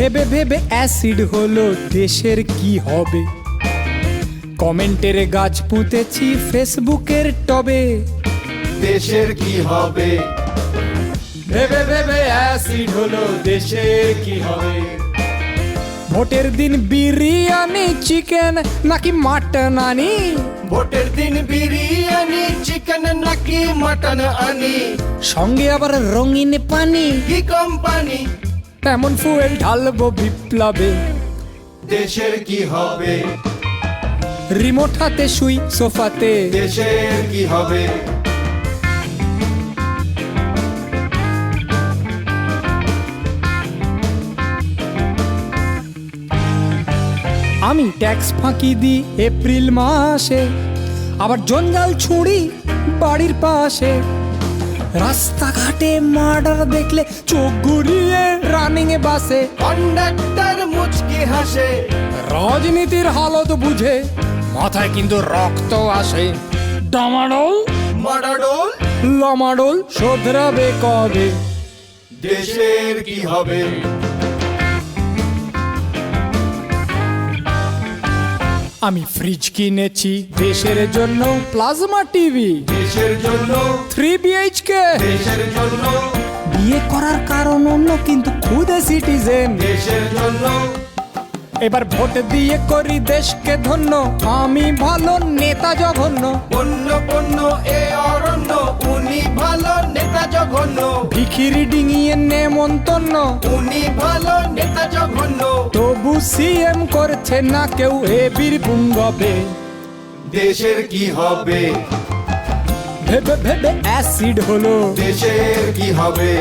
ভেবে ভেবে অ্যাসিড হলো, দেশের কি হবে? কমেন্টের গাছ পুঁতেছি ফেসবুকের টবে, দেশের কি হবে? ভেবে ভেবে অ্যাসিড হলো, দেশের কি হবে? ভোটের দিন বিরিয়ানি চিকেন নাকি মাটন আনি? ভোটের দিন বিরিয়ানি চিকেন নাকি মাটন আনি? সঙ্গে আবার রঙিন পানি, কি কোম্পানি? তেমন ফুয়েল ঢালবো বিপ্লবে। দেশের কি হবে? রিমোট হাতে শুই সোফাতে, দেশের কি হবে? আমি ট্যাক্স ফাঁকি দিই এপ্রিল মাসে, আবার জঞ্জাল ছুঁড়ি বাড়ির পাশে। রাস্তাঘাটে মার্ডার দেখলে চোখ ঘুরিয়ে রানিং এ বাসে। কন্ডাক্টর মুচকি হাসে, রাজনীতির হালত বুঝে মাথায় কিন্তু রক্ত আসে। ডামাডোল মারাডোল, লামাডোল শোধরাবে কবে? দেশের কি হবে? আমি ফ্রিজ কিনেছি দেশের জন্য, প্লাজমা টিভি দেশের জন্য, 3 BHK। দেশের জন্য, বিয়ে করার কারণ অন্য কিন্তু খুদে সিটিজেন। দেশের জন্য, এবার ভোট দিয়ে করি দেশকে ধন্য, আমি ভালো নেতা জঘন্য। পণ্য পণ্য এ অরণ্য, উনি ভালো নেতা জঘন্য, ভিখিরি ডিঙিয়ে নেমন্তন্ন, উনি ভালো নেতা জঘন্য। তবু সিএম করছে না কেউ এ বীর পুঙ্গবে। দেশের কি হবে? ভেবে ভেবে অ্যাসিড হলো, দেশের কি হবে?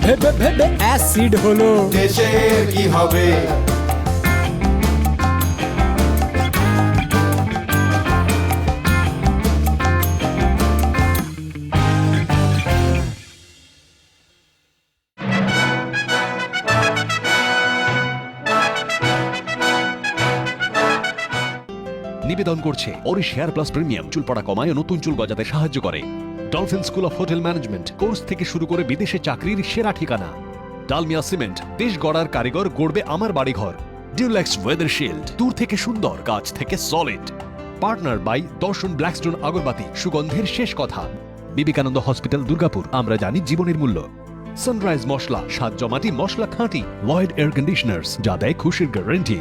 ভেবে ভেবে অ্যাসিড হলো। দেশের কি হবে? নিবেদন করছে অরিশ হেয়ার প্লাস প্রিমিয়াম, চুল পড়া কমায় ও নতুন চুল গজাতে সাহায্য করে। Dolphin school of hotel management course থেকে শুরু করে বিদেশে চাকরির সেরা ঠিকানা। ডালমিয়া সিমেন্ট, দেশ গড়ার কারিগর, গড়বে আমার বাড়িঘর। ডিউলেক্স ওয়েদার শিল্ড, দূর থেকে সুন্দর, কাছ থেকে সলিড। পার্টনার বাই দর্শন ব্ল্যাকস্টোন আগরবাতি, সুগন্ধের শেষ কথা। বিবেকানন্দ হসপিটাল, দুর্গাপুর, আমরা জানি জীবনের মূল্য। সানরাইজ মশলা, স্বাদ জমাটি মশলা খাঁটি। লয়েড এয়ার কন্ডিশনার্স, যা দেয় খুশির গ্যারান্টি।